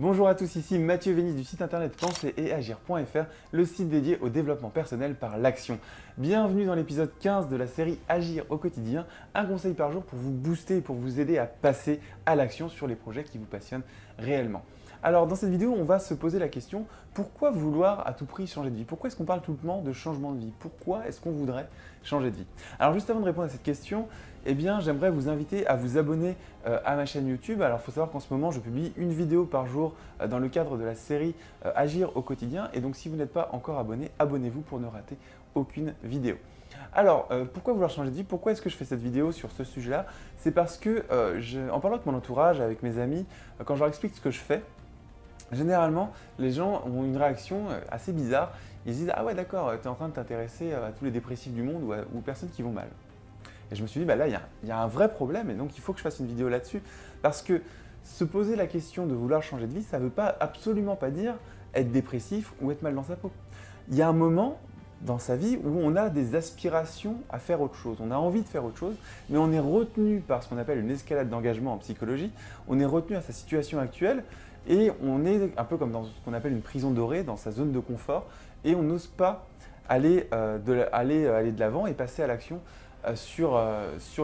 Bonjour à tous, ici Mathieu Vénis du site internet penser-et-agir.fr, le site dédié au développement personnel par l'action. Bienvenue dans l'épisode 15 de la série Agir au quotidien, un conseil par jour pour vous booster et pour vous aider à passer à l'action sur les projets qui vous passionnent réellement. Alors dans cette vidéo, on va se poser la question, pourquoi vouloir à tout prix changer de vie? Pourquoi est-ce qu'on parle tout le temps de changement de vie? Pourquoi est-ce qu'on voudrait changer de vie? Alors juste avant de répondre à cette question, j'aimerais vous inviter à vous abonner à ma chaîne YouTube. Alors il faut savoir qu'en ce moment, je publie une vidéo par jour dans le cadre de la série Agir au quotidien. Et donc si vous n'êtes pas encore abonné, abonnez-vous pour ne rater aucune vidéo. Alors, pourquoi vouloir changer de vie? Pourquoi est-ce que je fais cette vidéo sur ce sujet-là? C'est parce que, en parlant avec mon entourage, avec mes amis, quand je leur explique ce que je fais, généralement, les gens ont une réaction assez bizarre. Ils se disent « Ah ouais, d'accord, tu es en train de t'intéresser à tous les dépressifs du monde ou aux personnes qui vont mal. » Et je me suis dit, là, il y a un vrai problème et donc il faut que je fasse une vidéo là-dessus. Parce que se poser la question de vouloir changer de vie, ça ne veut absolument pas dire être dépressif ou être mal dans sa peau. Il y a un moment dans sa vie où on a des aspirations à faire autre chose. On a envie de faire autre chose, mais on est retenu par ce qu'on appelle une escalade d'engagement en psychologie. On est retenu à sa situation actuelle et on est un peu comme dans ce qu'on appelle une prison dorée, dans sa zone de confort, et on n'ose pas aller de l'avant et passer à l'action sur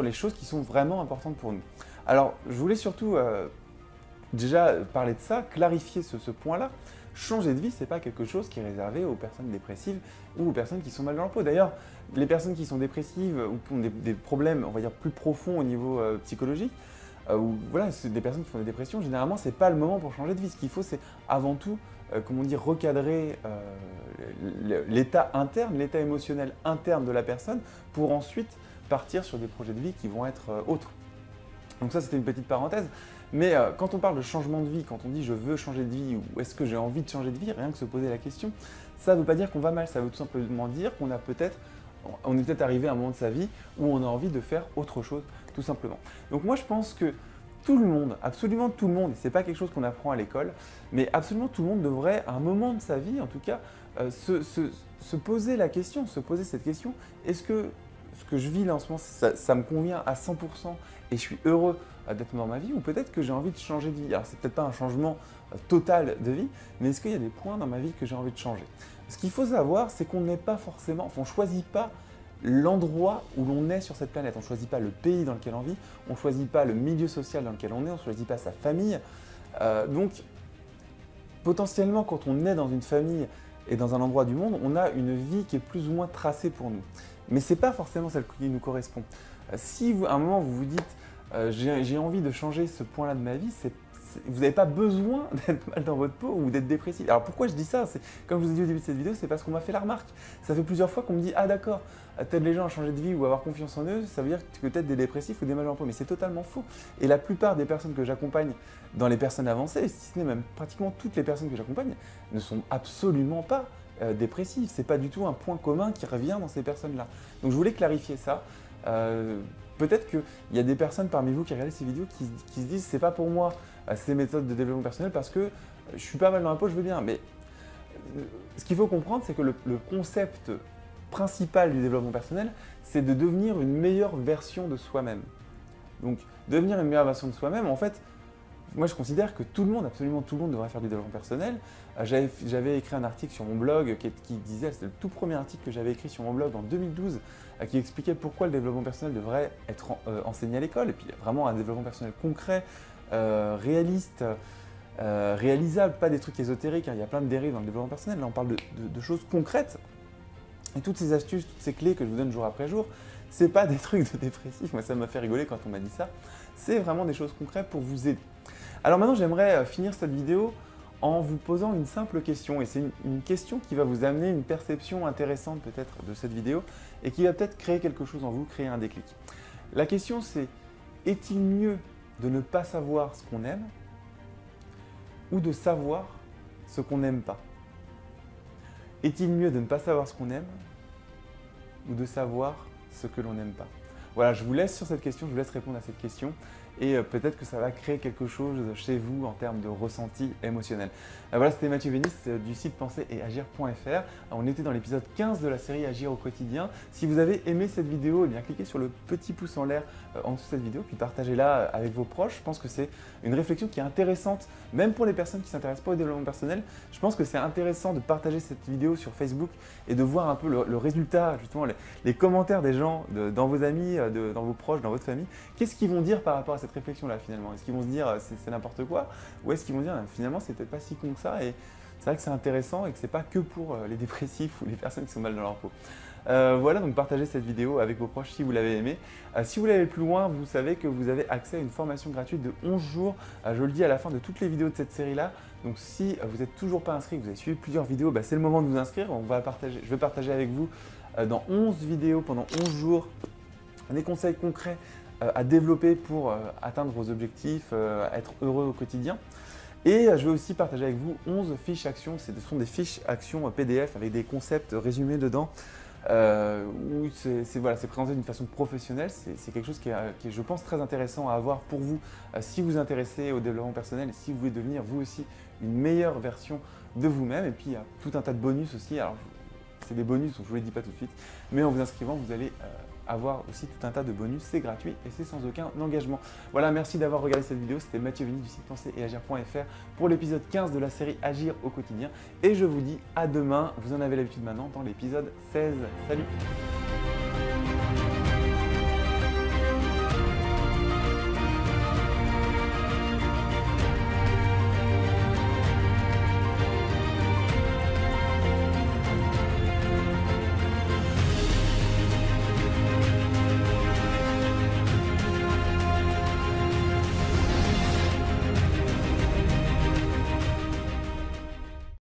les choses qui sont vraiment importantes pour nous. Alors, je voulais surtout déjà parler de ça, clarifier ce point-là. Changer de vie, ce n'est pas quelque chose qui est réservé aux personnes dépressives ou aux personnes qui sont mal dans leur peau. D'ailleurs, les personnes qui sont dépressives ou qui ont des problèmes, on va dire, plus profonds au niveau psychologique, ou voilà, c'est des personnes qui font des dépressions, généralement, ce n'est pas le moment pour changer de vie. Ce qu'il faut, c'est avant tout, comment dire, recadrer l'état interne, l'état émotionnel interne de la personne pour ensuite partir sur des projets de vie qui vont être autres. Donc ça, c'était une petite parenthèse. Mais quand on parle de changement de vie, quand on dit je veux changer de vie ou est-ce que j'ai envie de changer de vie, rien que se poser la question, ça ne veut pas dire qu'on va mal, ça veut tout simplement dire qu'on est peut-être arrivé à un moment de sa vie où on a envie de faire autre chose, tout simplement. Donc moi, je pense que tout le monde, absolument tout le monde, et ce n'est pas quelque chose qu'on apprend à l'école, mais absolument tout le monde devrait, à un moment de sa vie en tout cas, se poser la question, se poser cette question, est-ce que ce que je vis là en ce moment, ça me convient à 100% et je suis heureux d'être dans ma vie, ou peut-être que j'ai envie de changer de vie. Alors c'est peut-être pas un changement total de vie, mais est-ce qu'il y a des points dans ma vie que j'ai envie de changer? Ce qu'il faut savoir, c'est qu'on n'est pas forcément, on ne choisit pas l'endroit où l'on est sur cette planète. On ne choisit pas le pays dans lequel on vit, on ne choisit pas le milieu social dans lequel on est, on ne choisit pas sa famille. Donc potentiellement, quand on est dans une famille et dans un endroit du monde, on a une vie qui est plus ou moins tracée pour nous. Mais ce n'est pas forcément celle qui nous correspond. Si à un moment vous vous dites j'ai envie de changer ce point-là de ma vie, vous n'avez pas besoin d'être mal dans votre peau ou d'être dépressif. Alors pourquoi je dis ça? Comme je vous ai dit au début de cette vidéo, c'est parce qu'on m'a fait la remarque. Ça fait plusieurs fois qu'on me dit « Ah d'accord, t'aides les gens à changer de vie ou à avoir confiance en eux, ça veut dire que t'aides des dépressifs ou des mal dans la peau. » Mais c'est totalement faux. Et la plupart des personnes que j'accompagne dans les personnes avancées, si ce n'est même pratiquement toutes les personnes que j'accompagne, ne sont absolument pas dépressives. Ce n'est pas du tout un point commun qui revient dans ces personnes-là. Donc je voulais clarifier ça. Peut-être qu'il y a des personnes parmi vous qui regardent ces vidéos qui se disent « c'est pas pour moi ces méthodes de développement personnel parce que je suis pas mal dans la peau, je veux bien ». Mais ce qu'il faut comprendre, c'est que le concept principal du développement personnel, c'est de devenir une meilleure version de soi-même. Donc devenir une meilleure version de soi-même, en fait, moi je considère que tout le monde, absolument tout le monde devrait faire du développement personnel. J'avais écrit un article sur mon blog qui disait, c'était le tout premier article que j'avais écrit sur mon blog en 2012, qui expliquait pourquoi le développement personnel devrait être enseigné à l'école. Et puis vraiment un développement personnel concret, réaliste, réalisable, pas des trucs ésotériques, hein. Il y a plein de dérives dans le développement personnel. Là on parle de choses concrètes. Et toutes ces astuces, toutes ces clés que je vous donne jour après jour, c'est pas des trucs de dépressif. Moi ça m'a fait rigoler quand on m'a dit ça. C'est vraiment des choses concrètes pour vous aider. Alors maintenant, j'aimerais finir cette vidéo en vous posant une simple question. Et c'est une question qui va vous amener une perception intéressante peut-être de cette vidéo et qui va peut-être créer quelque chose en vous, créer un déclic. La question c'est, est-il mieux de ne pas savoir ce qu'on aime ou de savoir ce qu'on n'aime pas? Est-il mieux de ne pas savoir ce qu'on aime ou de savoir ce que l'on n'aime pas? Voilà, je vous laisse sur cette question, je vous laisse répondre à cette question. et peut-être que ça va créer quelque chose chez vous en termes de ressenti émotionnel. Voilà, c'était Mathieu Vénis du site penser et agir.fr. On était dans l'épisode 15 de la série Agir au quotidien. Si vous avez aimé cette vidéo, eh bien cliquez sur le petit pouce en l'air en dessous de cette vidéo, puis partagez-la avec vos proches. Je pense que c'est une réflexion qui est intéressante, même pour les personnes qui ne s'intéressent pas au développement personnel. Je pense que c'est intéressant de partager cette vidéo sur Facebook et de voir un peu le résultat, justement les commentaires des gens, dans vos amis, dans vos proches, dans votre famille. Qu'est-ce qu'ils vont dire par rapport à cette réflexion-là finalement? Est-ce qu'ils vont se dire c'est n'importe quoi? Ou est-ce qu'ils vont dire finalement c'est peut-être pas si con que ça? Et c'est vrai que c'est intéressant et que c'est pas que pour les dépressifs ou les personnes qui sont mal dans leur peau. Voilà, donc partagez cette vidéo avec vos proches si vous l'avez aimé. Si vous l'avez plus loin, vous savez que vous avez accès à une formation gratuite de 11 jours. Je le dis à la fin de toutes les vidéos de cette série-là. Donc si vous n'êtes toujours pas inscrit, que vous avez suivi plusieurs vidéos, c'est le moment de vous inscrire. Je vais partager avec vous dans 11 vidéos pendant 11 jours des conseils concrets à développer pour atteindre vos objectifs, être heureux au quotidien. Et je vais aussi partager avec vous 11 fiches actions. Ce sont des fiches actions PDF avec des concepts résumés dedans. Où c'est présenté d'une façon professionnelle. C'est quelque chose qui est, je pense, très intéressant à avoir pour vous si vous vous intéressez au développement personnel et si vous voulez devenir vous aussi une meilleure version de vous-même. Et puis il y a tout un tas de bonus aussi. Alors c'est des bonus, donc je ne vous les dis pas tout de suite, mais en vous inscrivant, vous allez avoir aussi tout un tas de bonus. C'est gratuit et c'est sans aucun engagement. Voilà, merci d'avoir regardé cette vidéo. C'était Mathieu Vénis du site penser et agir.fr pour l'épisode 15 de la série Agir au quotidien. Et je vous dis à demain. Vous en avez l'habitude maintenant dans l'épisode 16. Salut!